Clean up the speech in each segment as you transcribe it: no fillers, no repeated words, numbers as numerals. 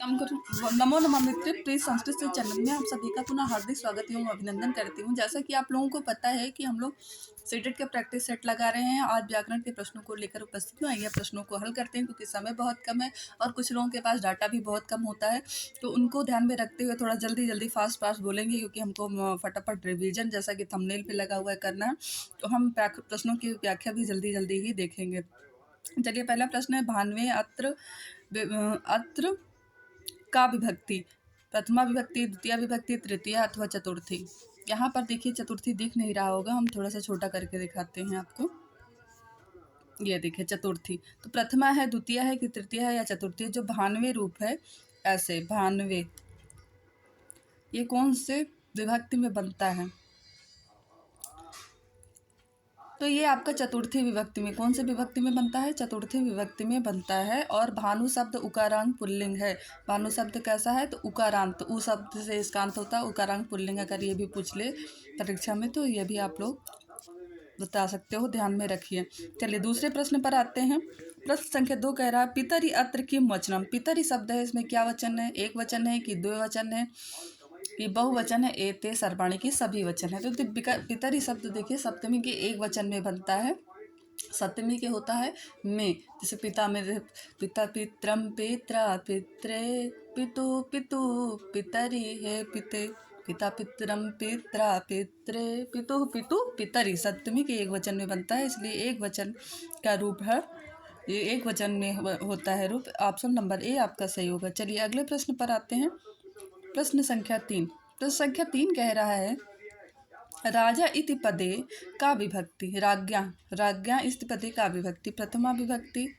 कम करूँ। नमो नमः मित्र, प्लीज संस्कृत से चैनल में आप सभी का पुनः हार्दिक स्वागत एवं अभिनंदन करती हूँ। जैसा कि आप लोगों को पता है कि हम लोग सीटेट के प्रैक्टिस सेट लगा रहे हैं। आज व्याकरण के प्रश्नों को लेकर उपस्थित हुए। आइए प्रश्नों को हल करते हैं, क्योंकि समय बहुत कम है और कुछ लोगों के पास डाटा भी बहुत कम होता है, तो उनको ध्यान में रखते हुए थोड़ा जल्दी फास्ट बोलेंगे, क्योंकि हमको फटाफट रिविजन जैसा कि थंबनेल पे लगा हुआ है करना है। तो हम प्रश्नों की व्याख्या भी जल्दी ही देखेंगे। चलिए, पहला प्रश्न है, भानवे अत्र का विभक्ति प्रथमा विभक्ति, द्वितीय विभक्ति, तृतीय अथवा चतुर्थी। यहाँ पर देखिए चतुर्थी दिख नहीं रहा होगा, हम थोड़ा सा छोटा करके दिखाते हैं आपको। ये देखिए चतुर्थी, तो प्रथमा है, द्वितीय है कि तृतीय है या चतुर्थी है। जो भानवे रूप है, ऐसे भानवे, ये कौन से विभक्ति में बनता है? तो ये आपका चतुर्थी विभक्ति में, कौन से विभक्ति में बनता है? चतुर्थी विभक्ति में बनता है। और भानु शब्द उकारांत पुल्लिंग है। भानु शब्द कैसा है? तो उकारांत, उ शब्द से इसकांत होता है, उकारांत पुल्लिंग। अगर ये भी पूछ ले परीक्षा में तो ये भी आप लोग बता सकते हो, ध्यान में रखिए। चलिए दूसरे प्रश्न पर आते हैं। प्रश्न संख्या 2 कह रहा है, पितरी अत्र किम वचनम। पितरी शब्द है, इसमें क्या वचन है? एक वचन है कि द्विवचन है कि बहुवचन है? एते सर्वाणी की सभी वचन है। तो पितरी शब्द देखिए सप्तमी के एक वचन में बनता है। सप्तमी के होता है में, जैसे पिता में पिता, पित्रम, पित्रा, पित्रे, पितु, पितु, पितरी है पिते, पिता, पित्रम, पित्रा, पित्रे, पितु, पितु, पितरी। सप्तमी के एक वचन में बनता है, इसलिए एक वचन का रूप है, ये एक वचन में होता है रूप। ऑप्शन नंबर ए आपका सही होगा। चलिए अगले प्रश्न पर आते हैं। प्रश्न संख्या 3। प्रश्न संख्या 3 कह रहा है, राजा इति पदे का विभक्ति। राज्ञा इति पदे का विभक्ति। प्रथमा विभक्ति,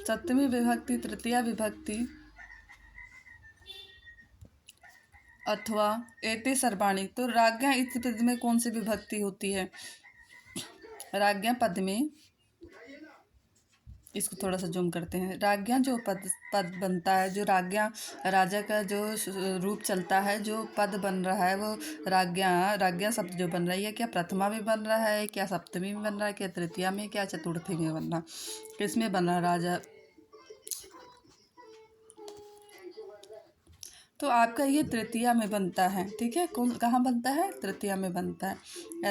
सप्तमी विभक्ति, तृतीया विभक्ति अथवा एते सर्वाणी। तो राज्ञा इति पद में कौन सी विभक्ति होती है? राज्ञा पद में, इसको थोड़ा सा जूम करते हैं। राज्ञा जो पद बनता है, जो राजा का जो रूप चलता है, जो पद बन रहा है, वो राज्ञा शब्द जो बन रहा है, ये क्या प्रथमा में बन रहा है, क्या सप्तमी में बन रहा है, क्या तृतीया में, क्या चतुर्थी में बन रहा है? किसमें बन रहा है राजा? तो आपका ये तृतीया में बनता है। ठीक है, कहाँ बनता है? तृतीया में बनता है।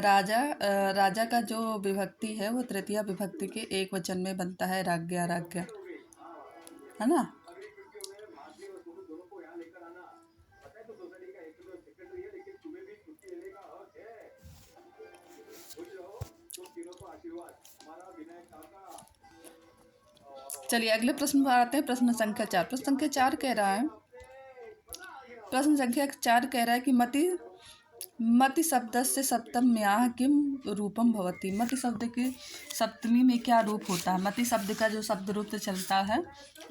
राजा का जो विभक्ति है वो तृतीया विभक्ति के एक वचन में बनता है। राज्ञा है ना। चलिए अगले प्रश्न पर आते हैं। प्रश्न संख्या 4। प्रश्न संख्या 4 कह रहा है, कि मति शब्द से सप्तम्याः किम रूपम भवति। मति शब्द की सप्तमी में क्या रूप होता है? मति शब्द का जो शब्द रूप चलता है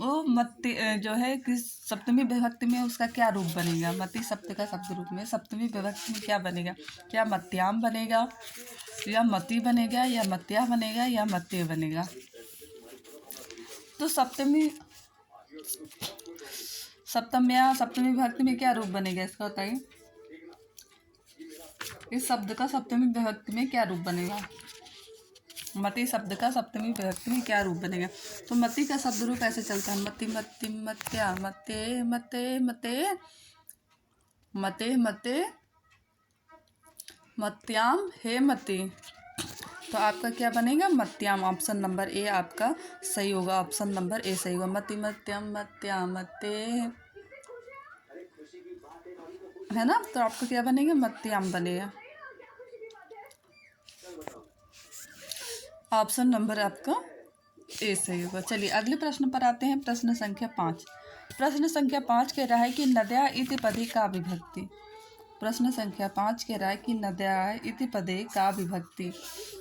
वो मति जो है कि सप्तमी विभक्ति में उसका क्या रूप बनेगा? मति शब्द का शब्द रूप में सप्तमी विभक्ति में क्या बनेगा? क्या मत्याम बनेगा, या मति बनेगा, या मत्या बनेगा, या मत्य बनेगा? तो सप्तमी विभक्ति में क्या रूप बनेगा, इसका बताइए। इस शब्द का सप्तमी विभक्ति में क्या रूप बनेगा? मति शब्द का सप्तमी विभक्ति में क्या रूप बनेगा? तो मति का शब्द रूप ऐसे चलता है, मति, मति, मत्या, मते, मते, मते, मते, मते, मत्याम, हे मति। तो आपका क्या बनेगा? मत्याम। ऑप्शन नंबर ए आपका सही होगा। ऑप्शन नंबर ए सही होगा। मति, मत्याम, मत्या, मते, है ना। तो आपका क्या बनेगा? मत्याम बनेगा। ऑप्शन नंबर आपका ए सही होगा। चलिए अगले प्रश्न पर आते हैं। प्रश्न संख्या 5। प्रश्न संख्या 5 कह रहा है कि नद्या इति पदे का विभक्ति। प्रश्न संख्या 5 कह रहा है कि नद्या इति पदे का विभक्ति।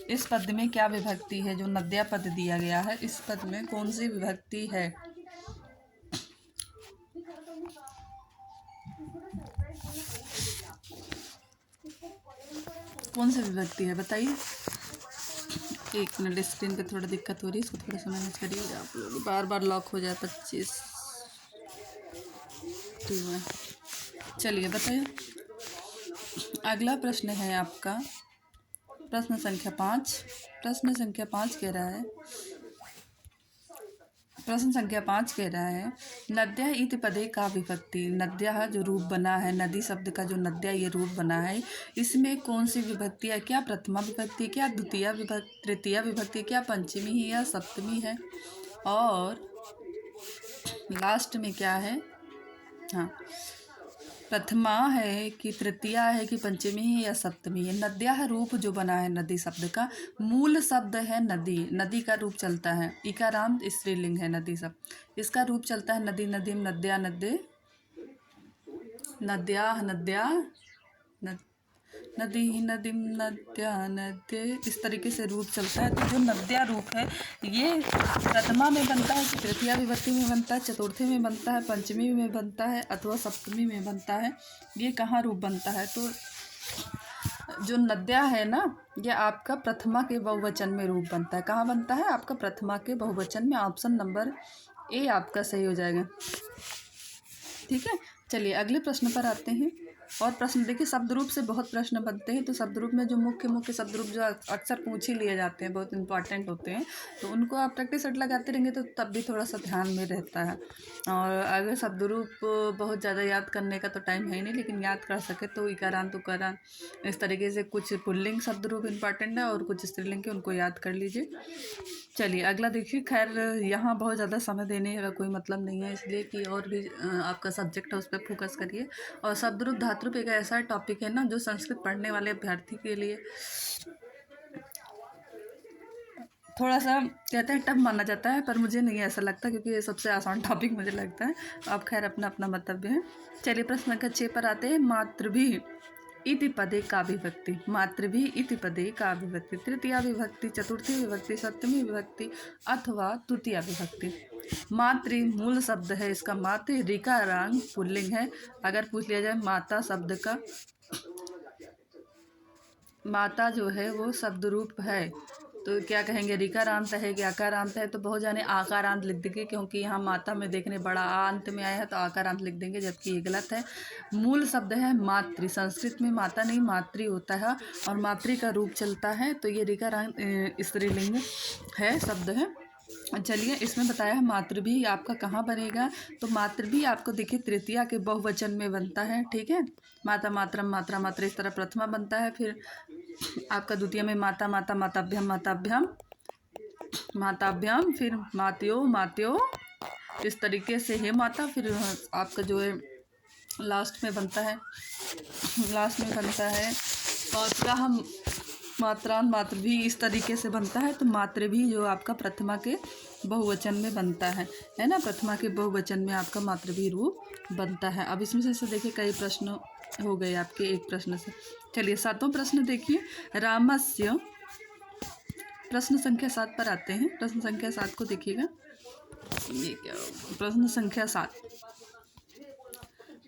इस पद में क्या विभक्ति है? जो नद्या पद दिया गया है, इस पद में कौन सी विभक्ति है? कौन सी विभक्ति है बताइए। एक मिनट, स्क्रीन पे थोड़ा दिक्कत हो रही है, इसको थोड़ा सा मैनेज करिएगा आप लोग। बार लॉक हो जाए 25। ठीक है, चलिए बताइए। अगला प्रश्न है आपका प्रश्न संख्या 5। प्रश्न संख्या 5 कह रहा है, प्रश्न संख्या 5 कह रहा है नद्या इति पदे का विभक्ति। नद्या जो रूप बना है, नदी शब्द का जो नद्या ये रूप बना है, इसमें कौन सी विभक्ति है? क्या प्रथमा विभक्ति, क्या द्वितीय विभक्ति, तृतीय विभक्ति, क्या पंचमी है या सप्तमी है? और लास्ट में क्या है? हाँ, प्रथमा है कि तृतीया है कि पंचमी है या सप्तमी है? नद्या रूप जो बना है नदी शब्द का, मूल शब्द है नदी, नदी का रूप चलता है। इकारांत स्त्रीलिंग है नदी शब्द, इसका रूप चलता है नदी, नदीम, नद्या, नद्य, नद्या, नद्या, नदी, नदीम, नद्या, नद्य, इस तरीके से रूप चलता है। तो जो नद्या रूप है ये प्रथमा में बनता है, तृतीया विभक्ति में बनता है, चतुर्थी में बनता है, पंचमी में बनता है अथवा सप्तमी में बनता है। ये कहाँ रूप बनता है? तो जो नद्या है ना, ये आपका प्रथमा के बहुवचन में रूप बनता है। कहाँ बनता है? आपका प्रथमा के बहुवचन में। ऑप्शन नंबर ए आपका सही हो जाएगा। ठीक है, चलिए अगले प्रश्न पर आते हैं। और प्रश्न देखिए, शब्द रूप से बहुत प्रश्न बनते हैं, तो शब्द रूप में जो मुख्य शब्द रूप जो अक्सर पूछ ही लिए जाते हैं, बहुत इंपॉर्टेंट होते हैं, तो उनको आप प्रैक्टिस सेट लगाते रहेंगे तो तब भी थोड़ा सा ध्यान में रहता है। और अगर शब्द रूप बहुत ज़्यादा याद करने का तो टाइम है ही नहीं, लेकिन याद कर सके तो इकारांत उकारांत इस तरीके से कुछ पुल्लिंग शब्द रूप इंपॉर्टेंट है और कुछ स्त्रीलिंग के, उनको याद कर लीजिए। चलिए अगला देखिए। खैर यहाँ बहुत ज़्यादा समय देने का कोई मतलब नहीं है, इसलिए कि और भी आपका सब्जेक्ट है उस पर फोकस करिए। और शब्द रूप धातु रूप एक ऐसा टॉपिक है ना जो संस्कृत पढ़ने वाले अभ्यर्थी के लिए थोड़ा सा कहते हैं टफ माना जाता है, पर मुझे नहीं ऐसा लगता, क्योंकि ये सबसे आसान टॉपिक मुझे लगता है। अब खैर अपना अपना मंतव्य है। चलिए प्रश्न संख्या 6 पर आते हैं। मातृभी इति पदे का विभक्ति। मातृभी इति पदे का विभक्ति। तृतीया विभक्ति, चतुर्थी विभक्ति, सप्तमी विभक्ति अथवा तृतीया विभक्ति। मातृ मूल शब्द है इसका, मातृ ऋकारांग पुल्लिंग है। अगर पूछ लिया जाए माता शब्द का, माता जो है वो शब्द रूप है, तो क्या कहेंगे? ऋकारांत है कि आकारांत है? तो बहुत जाने आकारांत लिख देंगे, क्योंकि यहाँ माता में देखने बड़ा अंत में आया है तो आकारांत लिख देंगे, जबकि ये गलत है। मूल शब्द है मातृ। संस्कृत में माता नहीं मातृ होता है, और मातृ का रूप चलता है, तो ये ऋकारांत स्त्रीलिंग है, शब्द है। चलिए इसमें बताया है मातृ भी आपका कहाँ बनेगा, तो मातृ भी आपको देखिए तृतीया के बहुवचन में बनता है। ठीक है, माता, मातरम, मात्रा, मात्र, इस तरह प्रथमा बनता है। फिर आपका द्वितीय में माता, माता, माताभ्यम, माताभ्याम, माताभ्याम, फिर मात्यो, मात्यो, इस तरीके से है माता। फिर आपका जो है लास्ट में बनता है मात्रा, हम मात्रान, मातृ भी इस तरीके से बनता है। तो मातृ भी जो आपका प्रथमा के बहुवचन में बनता है ना, प्रथमा के बहुवचन में आपका मातृ भी रूप बनता है। अब इसमें से देखिए कई प्रश्न हो गए आपके एक प्रश्न से। चलिए 7वां प्रश्न देखिए। रामस्य, प्रश्न संख्या 7 पर आते हैं। प्रश्न संख्या 7 को देखिएगा, ये क्या होगा? प्रश्न संख्या 7,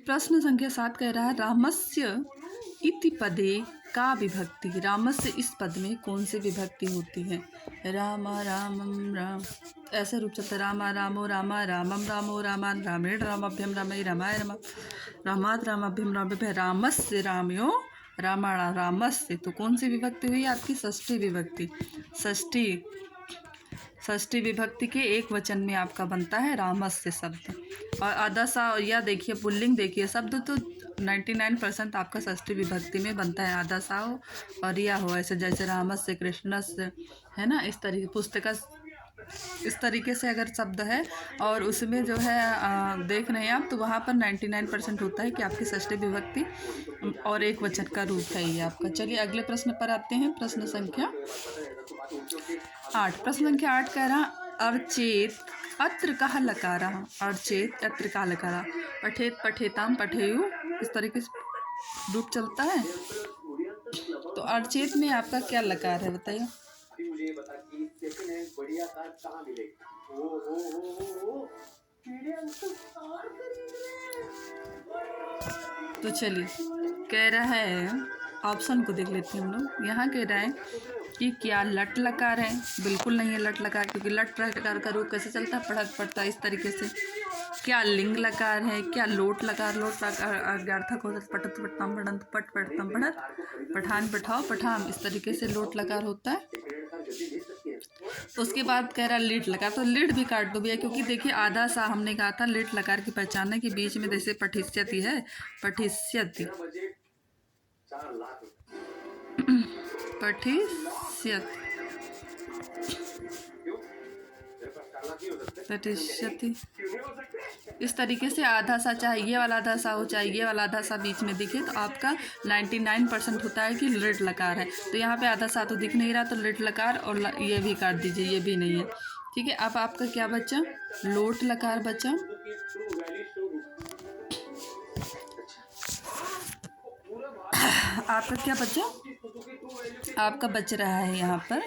प्रश्न संख्या 7 कह रहा है रामस्य इति पदे का विभक्ति। रामस्य इस पद में कौन सी विभक्ति होती है? रामा, रामम, राम, ऐसे रूप चलता है। रामा, रामो, रामा, रामम, रामो, रामान, रामेण, रामाभ्यम, रामई, रामाय, राम, रामात, रामाभ्यम, रामभ्य, रामस्य, रामयो, रामाणा, रामस्य। तो कौन सी विभक्ति हुई आपकी? षष्ठी विभक्ति। षष्ठी विभक्ति के एक वचन में आपका बनता है रामस्य शब्द। और आदसा, या देखिए पुल्लिंग देखिए, शब्द तो 99% आपका षष्ठी विभक्ति में बनता है। आदसा हो और या हो, ऐसे जैसे रामस्य, कृष्णस्य, है ना, इस तरीके पुस्तक, इस तरीके से अगर शब्द है और उसमें जो है देख रहे हैं आप, तो वहाँ पर 99% होता है कि आपकी षष्ठी विभक्ति और एक वचन का रूप है ये आपका। चलिए अगले प्रश्न पर आते हैं। प्रश्न संख्या 8। प्रश्न संख्या 8 कह रहा अर्चेत अत्र कहा लकारा। अर्चेत अत्र कहा लकारा। पठेत, पठेताम, पठेयु, इस तरीके से रूप चलता है। तो अर्चेत में आपका क्या लकार है बताइए? तो चलिए कह रहा है, ऑप्शन को देख लेते हैं हम लोग। यहाँ कह रहा है कि क्या लट लकार है? बिल्कुल नहीं है लट लकार, क्योंकि लट लकार का रूप कैसे चलता है? पढ़त, पढ़ता, इस तरीके से। क्या लिंग लकार है? क्या लोट लकार? लोट लकार अर्थक होता है पठत, पठतम, पढ़ंत, पट, पढ़तम, पढ़त, पठान, पठाओ, पठाम, इस तरीके से लोट लकार होता है। उसके बाद कह रहा लिट लकार, तो लिट भी काट दो भैया, क्योंकि देखिए आधा सा हमने कहा था लिट लकार की पहचान है कि बीच में जैसे पठिष्यति है, पठिष्यति पठिष्यति पठिष्यति, इस तरीके से आधा सा, चाहे ये वाला आधा सा हो चाहे ये वाला आधा सा बीच में दिखे, तो आपका 99% होता है कि लिट लकार है। तो यहाँ पे आधा सा तो दिख नहीं रहा, तो लिट लकार और ये भी काट दीजिए, ये भी नहीं है। ठीक है, अब आपका क्या बचा, लोट लकार बचा। आपका क्या बचा, आपका बच रहा है यहाँ पर,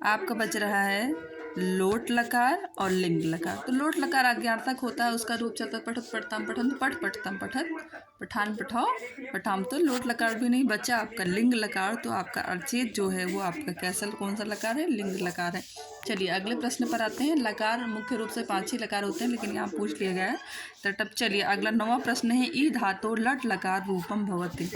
आपका बच रहा है लोट लकार और लिंग लकार। तो लोट लकार आज्ञार्थक होता है, उसका रूप चलता पठत पठताम पठन, पठ पठतम पठत, पठान पठाओ पठाम। तो लोट लकार भी नहीं बचा आपका लिंग लकार। तो आपका अर्चित जो है वो आपका कैसा कौन सा लकार है, लिंग लकार है। चलिए अगले प्रश्न पर आते हैं। लकार मुख्य रूप से 5 ही लकार होते हैं, लेकिन यहाँ पूछ लिया गया है। तो तब चलिए अगला 9वां प्रश्न है। ई धातो लट लकार रूपम भवति।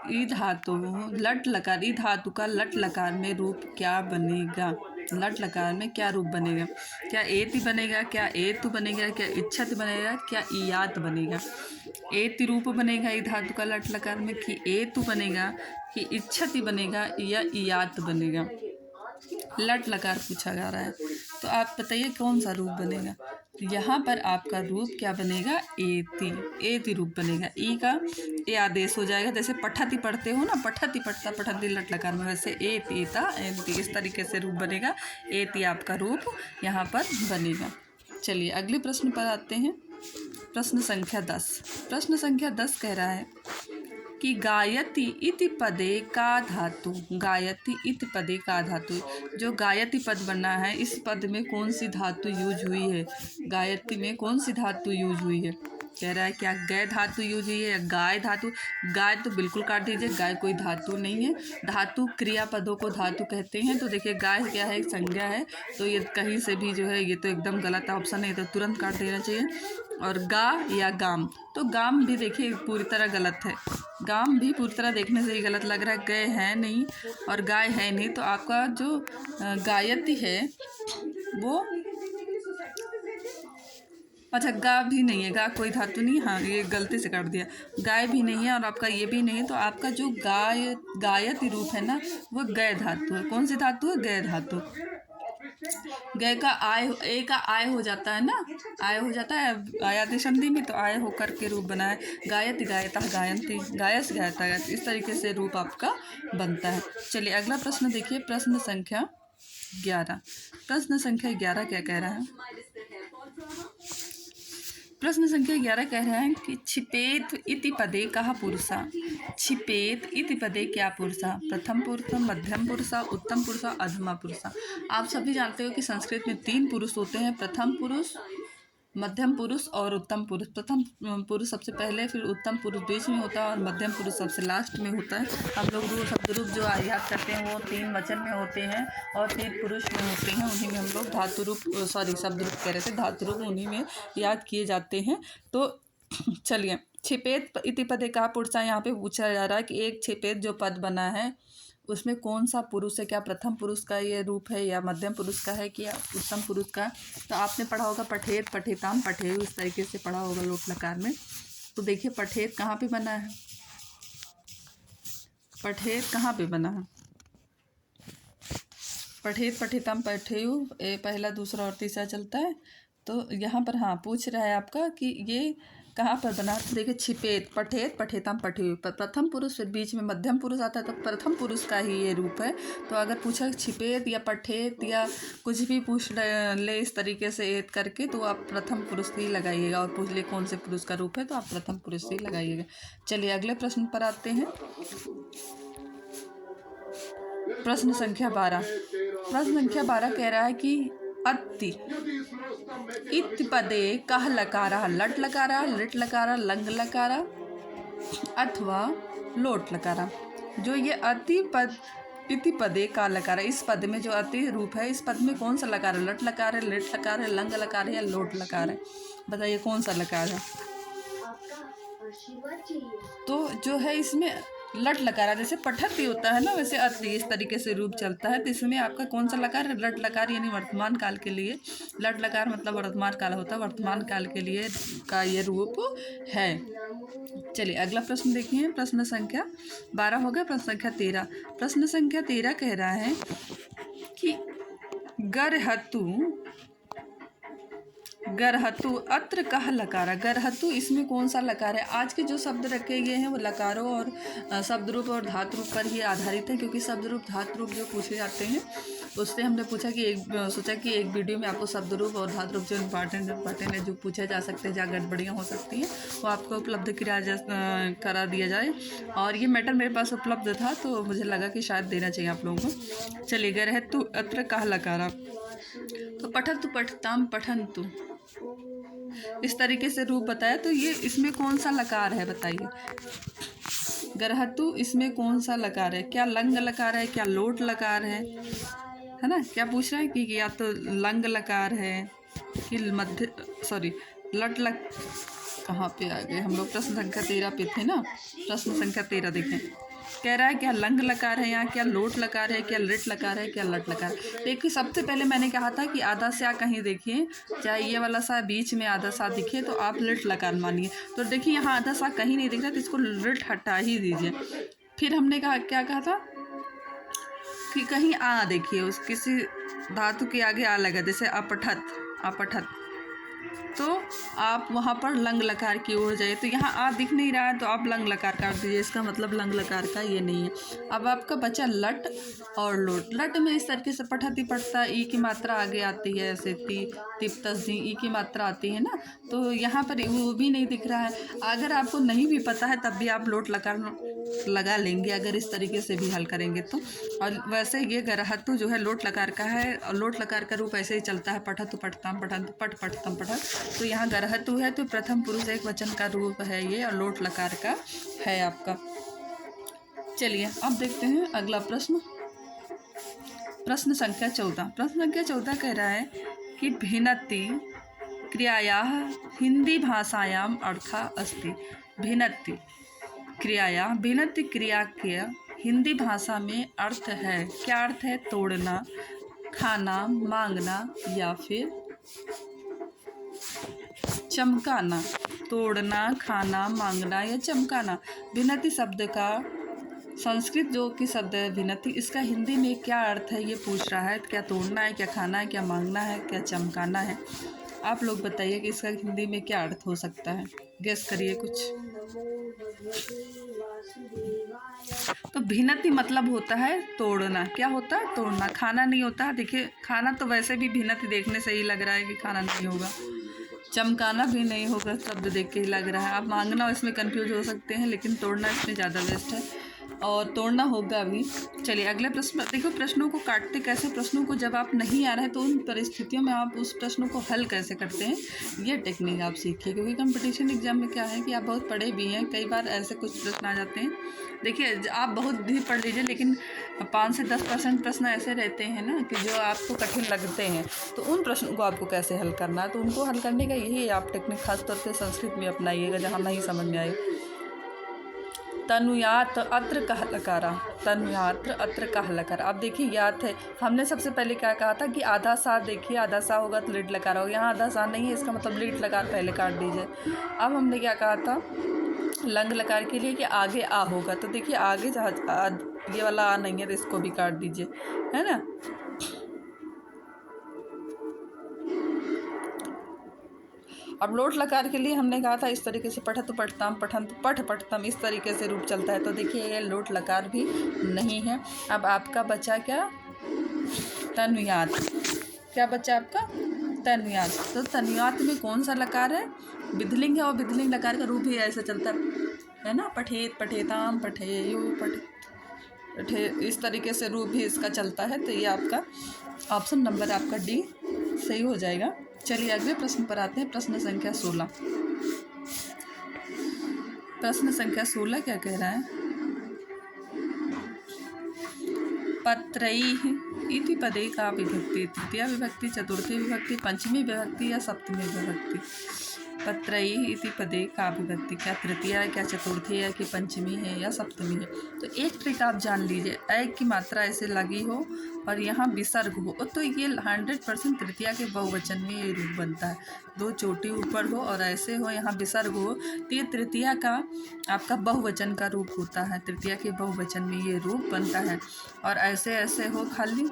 ई धातु लट लकार, ई धातु का लट लकार में रूप क्या बनेगा, लट लकार में क्या रूप बनेगा, क्या एति बनेगा, क्या एतु बनेगा, क्या इच्छत बनेगा, क्या इयात बनेगा। एति रूप बनेगा ई धातु का लट लकार में, कि एतु बनेगा, कि इच्छति बनेगा, या इयात बनेगा। लट लकार पूछा जा रहा है, तो आप बताइए कौन सा रूप बनेगा। यहाँ पर आपका रूप क्या बनेगा, एति, एति रूप बनेगा। ई का ए आदेश हो जाएगा, जैसे पठति पढ़ते हो ना, पठति पढ़ता पठति लट लकार में, वैसे एत एता एति, इस तरीके से रूप बनेगा। एति आपका रूप यहाँ पर बनेगा। चलिए अगले प्रश्न पर आते हैं। प्रश्न संख्या 10। प्रश्न संख्या 10 कह रहा है कि गायति इति पदे का धातु, गायति इति पदे का धातु, जो गायति पद बना है इस पद में कौन सी धातु यूज हुई है, गायति में कौन सी धातु यूज हुई है। कह रहा है क्या गय धातु यूज हुई है या गाय धातु। गाय तो बिल्कुल काट दीजिए, गाय कोई धातु नहीं है। धातु क्रियापदों को धातु कहते हैं। तो देखिए गाय क्या है, एक संज्ञा है, तो ये कहीं से भी जो है ये तो एकदम गलत ऑप्शन है, तो तुरंत काट देना चाहिए। और गा या गाम, तो गाम भी देखिए पूरी तरह गलत है, गाम भी पूरी तरह देखने से ही गलत लग रहा है। गय है नहीं और गाय है नहीं, तो आपका जो गायति है वो, अच्छा गा भी नहीं है, गा कोई धातु नहीं, हाँ ये गलती से काट दिया। गाय भी नहीं है और आपका ये भी नहीं है, तो आपका जो गायति रूप है ना वो गय धातु है। कौन सी धातु है, गय धातु। गय का आय, ए का आय हो जाता है ना, आय हो जाता है आयाति संधि में, तो आय होकर के रूप बना है। गायति गायता गायंती, गायस गायता गायत, इस तरीके से रूप आपका बनता है। चलिए अगला प्रश्न देखिए, प्रश्न संख्या 11। प्रश्न संख्या 11 क्या कह रहा है। प्रश्न संख्या 11 कह रहा है कि छिपेत इति पदे कहा पुरुषा। छिपेत इति पदे क्या पुरुषा, प्रथम पुरुषा, मध्यम पुरुषा, उत्तम पुरुषा, अधमा पुरुषा। आप सभी जानते हो कि संस्कृत में 3 पुरुष होते हैं, प्रथम पुरुष, मध्यम पुरुष और उत्तम पुरुष। प्रथम पुरुष सबसे पहले, फिर उत्तम पुरुष बीच में होता है और मध्यम पुरुष सबसे लास्ट में होता है। हम लोग शब्द रूप जो याद करते हैं वो 3 वचन में होते हैं और 3 पुरुष में होते हैं, उन्हीं में हम लोग धातु रूप, शब्द रूप कह रहे थे, धातु रूप उन्हीं में याद किए जाते हैं। तो चलिए छिपेत इति पदे का पुरुषा, यहाँ पे पूछा जा रहा है कि एक छिपेत जो पद बना है उसमें कौन सा पुरुष है, क्या प्रथम पुरुष का ये रूप है या मध्यम पुरुष का है कि उत्तम पुरुष का। तो आपने पढ़ा होगा पठेत पठेताम पठेयु, इस तरीके से पढ़ा होगा लोट लकार में। तो देखिए पठेत कहाँ पे बना है, पठेत कहाँ पे बना है, पठेत पठेताम पठेयु पहला दूसरा और तीसरा चलता है। तो यहाँ पर हाँ पूछ रहा है आपका कि ये कहाँ पर बना। तो देखिए छिपेत, पठेत पठेताम पठेयु, प्रथम पुरुष, फिर बीच में मध्यम पुरुष आता है, तो प्रथम पुरुष का ही ये रूप है। तो अगर पूछा छिपेत या पठेत या कुछ भी पूछ ले इस तरीके से एत करके, तो आप प्रथम पुरुष ही लगाइएगा, और पूछ ले कौन से पुरुष का रूप है तो आप प्रथम पुरुष ही लगाइएगा। चलिए अगले प्रश्न पर आते हैं। प्रश्न संख्या 12। प्रश्न संख्या 12 कह रहा है कि अति इति पदे कह लकारा, लट लकारा, लिट लकारा, लंग लकारा अथवा लोट लकारा। जो ये अति पद इति पदे का लकारा, इस पद में जो अति रूप है इस पद में कौन सा लकार है, लट लकार है, लिट लकार है, लंग लकार है या लोट लकार है। बताइए कौन सा लकार है। तो जो है इसमें लट लकार, जैसे पठत भी होता है ना, वैसे अत्र इस तरीके से रूप चलता है। तो इसमें आपका कौन सा लकार है? लट लकार, यानी वर्तमान काल के लिए लट लकार मतलब वर्तमान काल होता है, वर्तमान काल के लिए का ये रूप है। चलिए अगला प्रश्न देखिए, प्रश्न संख्या 12 हो गया, प्रश्न संख्या 13। प्रश्न संख्या 13 कह रहा है कि गरहतु अत्र कह लकारा। गरहतु इसमें कौन सा लकार है? आज के जो शब्द रखे गए हैं वो लकारों और शब्द रूप और धातु रूप पर ही आधारित है, क्योंकि शब्द रूप धातु रूप जो पूछे जाते हैं उससे हमने सोचा कि एक वीडियो में आपको शब्द रूप और धातु रूप जो इम्पॉर्टेंट है जो पूछे जा सकते हैं, जहाँ गड़बड़ियाँ हो सकती हैं, वो आपको उपलब्ध करा दिया जाए। और ये मैटर मेरे पास उपलब्ध था तो मुझे लगा कि शायद देना चाहिए आप लोगों को। चलिए, गरहतु अत्र कह लकारा, तो पठतु पठताम पठन्तु इस तरीके से रूप बताया। तो ये इसमें कौन सा लकार है बताइए? गरहतु इसमें कौन सा लकार है? क्या लंग लकार है, क्या लोट लकार है ना? क्या पूछ रहा है कि या तो लंग लकार है कि लट लग, कहाँ पे आ गए हम लोग? प्रश्न संख्या 13 पे थे ना। प्रश्न संख्या 13 देखें, कह रहा है क्या लंग लकार है यहाँ, क्या लोट लकार है, क्या लिट लकार है, क्या लट लकार है। देखिए सबसे पहले मैंने कहा था कि आधा सा कहीं देखिए, चाहे ये वाला सा बीच में आधा सा दिखे तो आप लिट लकार मानिए। तो देखिए यहाँ आधा सा कहीं नहीं दिख रहा तो इसको लिट हटा ही दीजिए। फिर हमने क्या कहा था कि कहीं आ देखिए, उस किसी धातु के आगे आ लगा, जैसे अपठत, तो आप वहाँ पर लंग लकार की ओर जाइए। तो यहाँ आ दिख नहीं रहा है तो आप लंग लकार काट दीजिए, इसका मतलब लंग लकार का ये नहीं है। अब आपका बचा लट और लोट। लट में इस तरीके से पठती पठता ई की मात्रा आगे आती है, ऐसे तिप तस्दी ई की मात्रा आती है ना, तो यहाँ पर वो भी नहीं दिख रहा है। अगर आपको नहीं भी पता है तब भी आप लोट लकार लगा लेंगे अगर इस तरीके से भी हल करेंगे तो। और वैसे ये गरहतु जो है लोट लकार का है, और लोट लकार का रूप ऐसे ही चलता है, पठतु पठताम पठन्तु पठ पठतम पठत। तो यहाँ गरहतु है तो प्रथम पुरुष एक वचन का रूप है ये, और लोट लकार का है आपका। चलिए अब देखते हैं अगला प्रश्न, प्रश्न संख्या 14। प्रश्न संख्या 14 कह रहा है कि भिन्नति क्रियायाः हिंदी भाषायाम अर्था अस्ति। भिन्नति क्रिया के हिंदी भाषा में अर्थ है। क्या अर्थ है? तोड़ना, खाना, मांगना या फिर चमकाना। तोड़ना, खाना, मांगना या चमकाना। भिन्नति शब्द का संस्कृत जो कि शब्द है भिन्नति, इसका हिंदी में क्या अर्थ है ये पूछ रहा है। क्या तोड़ना है, क्या खाना है, क्या मांगना है, क्या चमकाना है? आप लोग बताइए कि इसका हिंदी में क्या अर्थ हो सकता है, गेस करिए कुछ। तो भिन्नति मतलब होता है तोड़ना। क्या होता है? तोड़ना। खाना नहीं होता। देखिए खाना तो वैसे भी भिन्नति देखने से ही लग रहा है कि खाना नहीं होगा। चमकाना भी नहीं होगा, शब्द देख के ही लग रहा है। आप मांगना इसमें कंफ्यूज हो सकते हैं, लेकिन तोड़ना इसमें ज़्यादा बेस्ट है, और तोड़ना होगा भी। चलिए अगले प्रश्न। देखो प्रश्नों को काटते कैसे, प्रश्नों को जब आप नहीं आ रहा है तो उन परिस्थितियों में आप उस प्रश्नों को हल कैसे करते हैं, ये टेक्निक आप सीखिए। क्योंकि कंपटीशन एग्जाम में क्या है कि आप बहुत पढ़े भी हैं, कई बार ऐसे कुछ प्रश्न आ जाते हैं। देखिए आप बहुत भी पढ़ लीजिए, लेकिन 5 से 10% प्रश्न ऐसे रहते हैं ना कि जो आपको कठिन लगते हैं, तो उन प्रश्नों को आपको कैसे हल करना है, तो उनको हल करने का यही आप टेक्निक खासतौर पर संस्कृत में अपनाइएगा जहाँ नहीं समझ में आए। तनुयात अत्र कह लकारा। तनुयात्र अत्र कह लकारा। अब देखिए याद है हमने सबसे पहले क्या कहा था कि आधा सा देखिए, आधा सा होगा तो लीट लकार होगा। यहाँ आधा सा नहीं है, इसका मतलब लीट लकार पहले काट दीजिए। अब हमने क्या कहा था लंग लकार के लिए कि आगे आ होगा, तो देखिए आगे ये वाला आ नहीं है तो इसको भी काट दीजिए, है ना। अब लोट लकार के लिए हमने कहा था इस तरीके से पठतु पठताम पठन्तु पठ पठतम, इस तरीके से रूप चलता है। तो देखिए ये लोट लकार भी नहीं है। अब आपका बचा क्या? तनुयात। क्या बचा आपका? तनुयात। तो तनुयात में कौन सा लकार है? विधलिंग है, और विधलिंग लकार का रूप भी ऐसा चलता है ना, पठेत पठेताम पठेयु पठे, इस तरीके से रूप भी इसका चलता है। तो ये आपका ऑप्शन नंबर आपका डी सही हो जाएगा। चलिए अगले प्रश्न पर आते हैं, प्रश्न संख्या 16। प्रश्न संख्या 16 क्या कह रहा है? पत्रैः इति पदे का विभक्ति? तृतीया विभक्ति, चतुर्थी विभक्ति, पंचमी विभक्ति या सप्तमी विभक्ति? पत्रई इति पदे का विभक्ति, क्या तृतीया है, क्या चतुर्थी है, कि पंचमी है या सप्तमी है। तो एक ट्रिक आप जान लीजिए, ऐ की मात्रा ऐसे लगी हो और यहाँ विसर्ग हो तो ये 100% तृतीया के बहुवचन में ये रूप बनता है। दो चोटी ऊपर हो और ऐसे हो, यहाँ विसर्ग हो तो ये तृतीया का आपका बहुवचन का रूप होता है। तृतीया के बहुवचन में ये रूप बनता है। और ऐसे ऐसे हो खाली,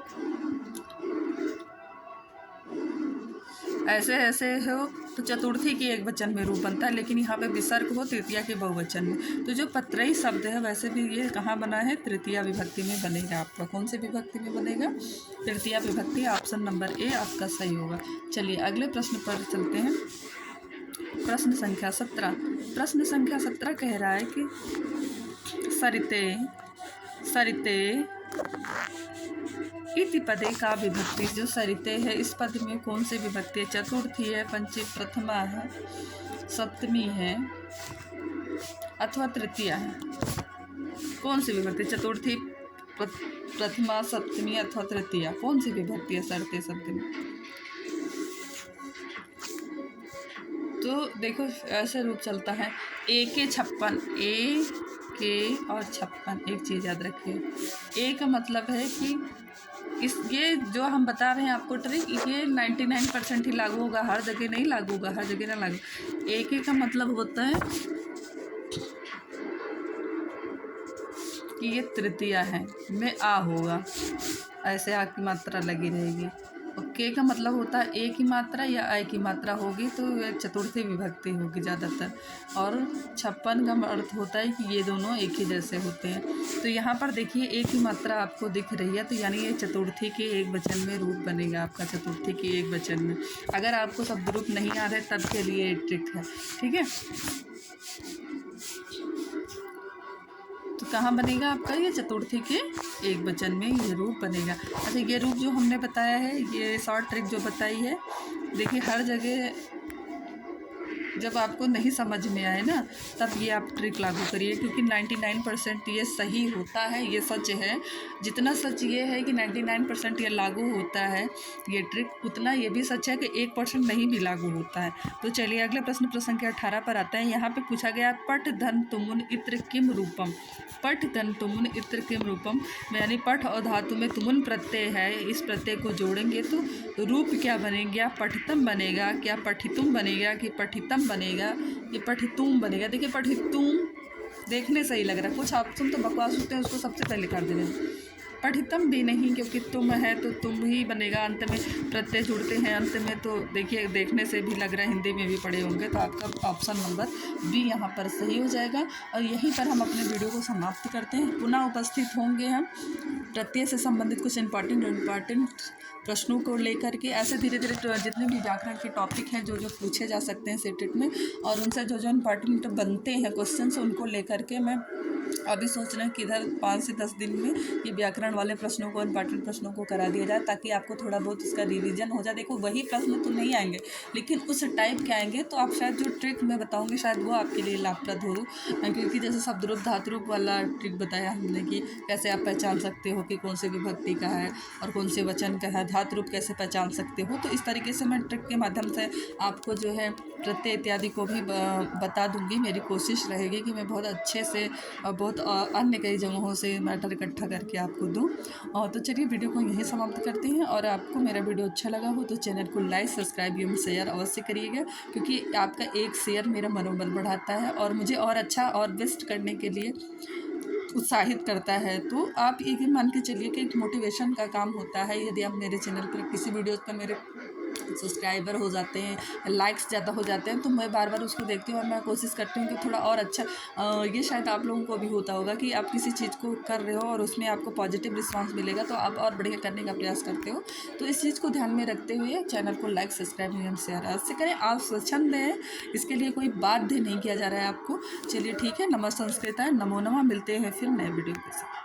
ऐसे ऐसे हो तो चतुर्थी के एक वचन में रूप बनता है, लेकिन यहाँ पे विसर्ग हो तृतीया के बहुवचन में। तो जो पत्रई शब्द है वैसे भी ये कहाँ बना है, तृतीया विभक्ति में बनेगा। आपका कौन सी विभक्ति में बनेगा, तृतीया विभक्ति। ऑप्शन नंबर ए आपका सही होगा। चलिए अगले प्रश्न पर चलते हैं। प्रश्न संख्या 17। प्रश्न संख्या 17 कह रहा है कि सरिते सरिते इति पदे का विभक्ति, जो सरिते है इस पद में कौन सी विभक्ति है, चतुर्थी है, प्रथमा है, सप्तमी है अथवा तृतीया है। कौन सी विभक्ति, चतुर्थी, प्रथमा, सप्तमी अथवा तृतीया, कौन सी विभक्ति है सरिते शब्द में। तो देखो ऐसे रूप चलता है, ए के 56, ए के और 56। एक चीज़ याद रखिए, ए का मतलब है कि ये जो हम बता रहे हैं आपको ट्रिक, ये 99% ही लागू होगा, हर जगह नहीं लागू होगा, हर जगह ना लागू। एक का मतलब होता है कि ये तृतीया है, में आ होगा, ऐसे आ की मात्रा लगी रहेगी। और के का मतलब होता है ए की मात्रा या आई की मात्रा होगी तो ये चतुर्थी विभक्ति होगी ज़्यादातर। और 56 का अर्थ होता है कि ये दोनों एक ही जैसे होते हैं। तो यहाँ पर देखिए ए की मात्रा आपको दिख रही है, तो यानी ये चतुर्थी के एक वचन में रूप बनेगा आपका, चतुर्थी के एक वचन में। अगर आपको शब्द रूप नहीं आ रहे तब के लिए ट्रिक है, ठीक है। तो कहाँ बनेगा आपका, ये चतुर्थी के एक वचन में ये रूप बनेगा। अच्छा, ये रूप जो हमने बताया है, ये शॉर्ट ट्रिक जो बताई है, देखिए हर जगह जब आपको नहीं समझ में आए ना तब ये आप ट्रिक लागू करिए, क्योंकि 99% ये सही होता है, ये सच है। जितना सच ये है कि 99% ये लागू होता है ये ट्रिक, उतना ये भी सच है कि 1% नहीं भी लागू होता है। तो चलिए अगले प्रश्न संख्या 18 पर आता है। यहाँ पे पूछा गया पट धन तुमुन इत्र किम रूपम। पट धन तुमुन इत्र किम रूपम, यानी पठ और धातु में तुमुन प्रत्यय है, इस प्रत्यय को जोड़ेंगे तो रूप क्या बनेगा, क्या पठितम बनेगा, क्या पठितुम बनेगा, कि पठितम बनेगा, ये पठितुम बनेगा। देखिए पठितुम देखने सही लग रहा है, कुछ ऑप्शन तो बकवास होते हैं, उसको सबसे पहले कर देना। पठितम भी नहीं, क्योंकि तुम है तो तुम ही बनेगा, अंत में प्रत्यय जुड़ते हैं अंत में, तो देखिए देखने से भी लग रहा है हिंदी में भी पढ़े होंगे, तो आपका ऑप्शन नंबर बी यहाँ पर सही हो जाएगा। और यहीं पर हम अपने वीडियो को समाप्त करते हैं। पुनः उपस्थित होंगे हम प्रत्यय से संबंधित कुछ इम्पॉर्टेंट प्रश्नों को लेकर के। ऐसे धीरे धीरे जितने भी व्याकरण के टॉपिक हैं जो पूछे जा सकते हैं सेटेट में, और उनसे जो इम्पॉर्टेंट बनते हैं क्वेश्चंस, उनको लेकर के मैं अभी सोच रहे हैं कि इधर 5 से 10 दिन में ये व्याकरण वाले प्रश्नों को, इम्पॉर्टेंट प्रश्नों को करा दिया जाए, ताकि आपको थोड़ा बहुत इसका रिवीजन हो जाए। देखो वही प्रश्न तो नहीं आएंगे, लेकिन उस टाइप के आएंगे, तो आप शायद जो ट्रिक मैं बताऊंगी शायद वो आपके लिए लाभप्रद हो। क्योंकि जैसे शब्द रूप धातु रूप वाला ट्रिक बताया हमने कि कैसे आप पहचान सकते हो कि कौन से विभक्ति का है और कौन से वचन का है, धातु रूप कैसे पहचान सकते हो। तो इस तरीके से मैं ट्रिक के माध्यम से आपको जो है प्रत्यय इत्यादि को भी बता दूंगी। मेरी कोशिश रहेगी कि मैं बहुत अच्छे से बहुत अन्य कई जगहों से मैटर इकट्ठा करके आपको दूं। और तो चलिए वीडियो को यहीं समाप्त करते हैं। और आपको मेरा वीडियो अच्छा लगा हो तो चैनल को लाइक, सब्सक्राइब एवं शेयर अवश्य करिएगा, क्योंकि आपका एक शेयर मेरा मनोबल बढ़ाता है और मुझे और अच्छा और बेस्ट करने के लिए उत्साहित करता है। तो आप ये मान के चलिए कि एक मोटिवेशन का काम होता है। यदि आप मेरे चैनल पर किसी वीडियोज़ पर मेरे सब्सक्राइबर हो जाते हैं, लाइक्स ज़्यादा हो जाते हैं, तो मैं बार बार उसको देखती हूँ और मैं कोशिश करती हूँ कि थोड़ा और अच्छा ये शायद आप लोगों को भी होता होगा कि आप किसी चीज़ को कर रहे हो और उसमें आपको पॉजिटिव रिस्पांस मिलेगा तो आप और बढ़िया करने का प्रयास करते हो। तो इस चीज़ को ध्यान में रखते हुए चैनल को लाइक, सब्सक्राइब एवं शेयर अवश्य करें। आप स्वच्छंद हैं, इसके लिए कोई बाध्य नहीं किया जा रहा है आपको। चलिए ठीक है, नमः संस्कृत है, नमो नमः। मिलते हैं फिर नए वीडियो के साथ।